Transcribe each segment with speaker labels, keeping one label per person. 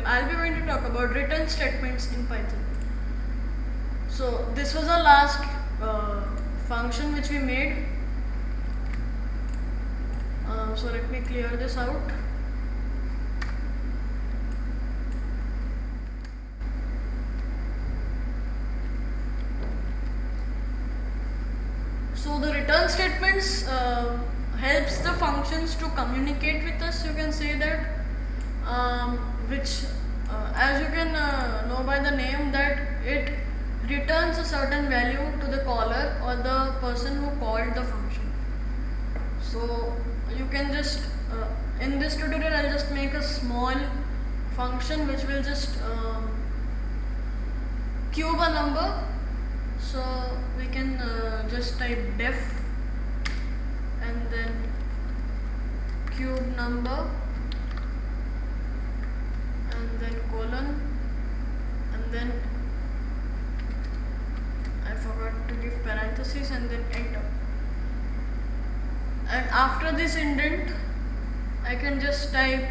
Speaker 1: I'll be going to talk about return statements in Python. So this was our last function which we made. So let me clear this out. So the return statements helps the functions to communicate with us. You can say that, which as you can know by the name, that it returns a certain value to the caller or the person who called the function. So you can just in this tutorial I'll just make a small function which will just cube a number. So we can just type def and then cube number and then colon and then I forgot to give parentheses and then enter. And after this indent I can just type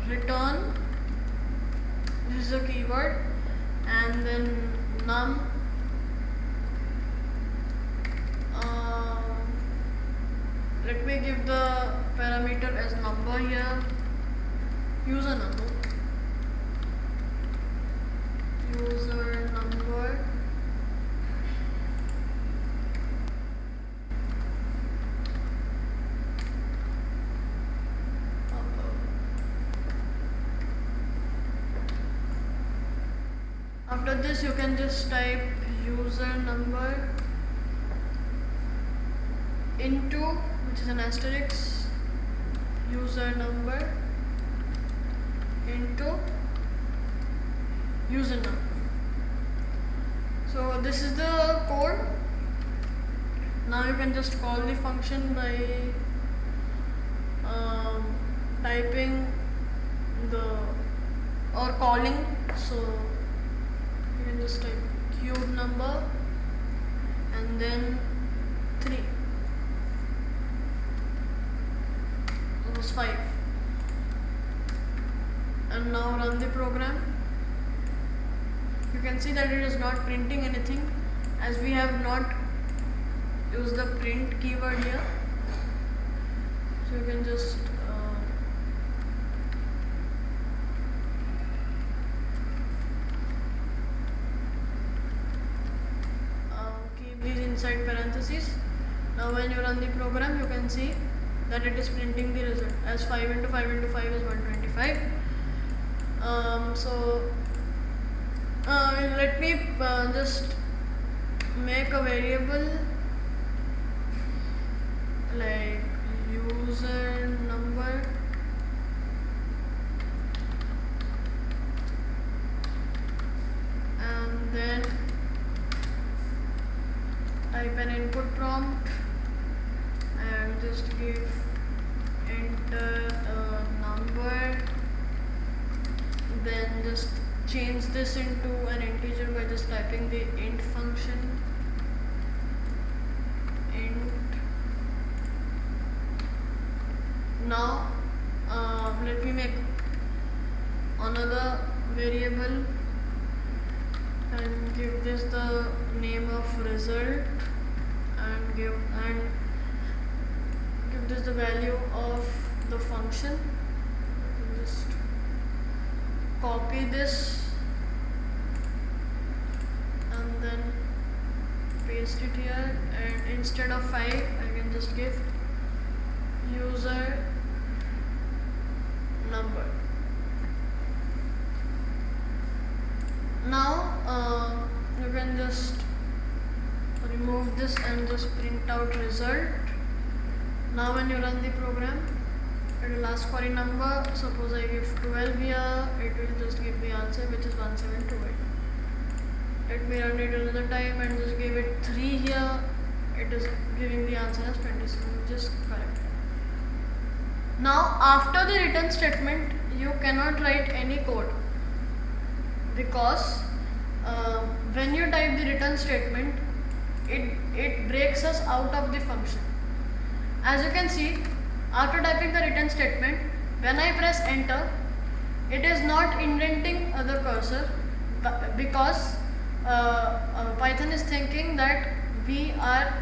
Speaker 1: return, this is a keyword, and then num. Let me give the parameter as number here, user number, after this you can just type user number into, which is an asterisk, user number into user number. So this is the code. Now you can just call the function by typing or calling. So you can just type cube number and then 3. It was 5. And now run the program. You can see that it is not printing anything as we have not used the print keyword here. So you can just keep these inside parentheses. Now when you run the program you can see that it is printing the result as 5 into 5 into 5 is 125. Let me just make a variable like user number and then type an input prompt and just give enter number, then just change this into an integer by just typing the int function, int. Now let me make another variable and give this the name of result and give this the value of the function. I can just copy this and then paste it here, and instead of 5 I can just give user number. Now you can just remove this and just print out result. Now when you run the program it will ask for a number. Suppose I give 12 here, it will just give the answer which is 1728. Let me run it another time and just give it 3 here, it is giving the answer as 27, which is correct. Now after the return statement you cannot write any code because when you type the return statement it breaks us out of the function. As you can see, after typing the return statement, when I press enter, it is is not indenting the cursor because Python is thinking that we are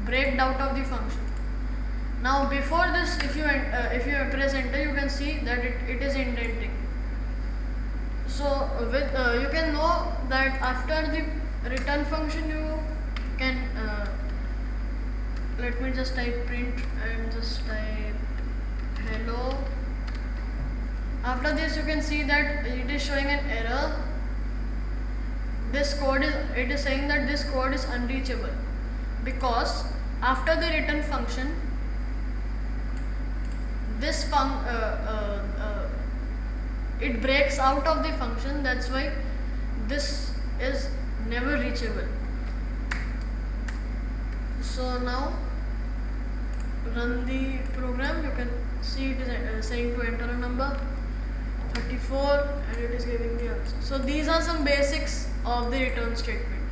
Speaker 1: breaked out of the function. Now before this, if you press enter, you can see that it is indenting. So with you can know that after the return function you can let me just type print and just type hello. After this you can see that it is showing an error. This code is saying that this code is unreachable because after the return function this it breaks out of the function. That's why this is never reachable. So now run the program. You can see it is saying to enter a number 34 and it is giving the answer. So these are some basics of the return statement.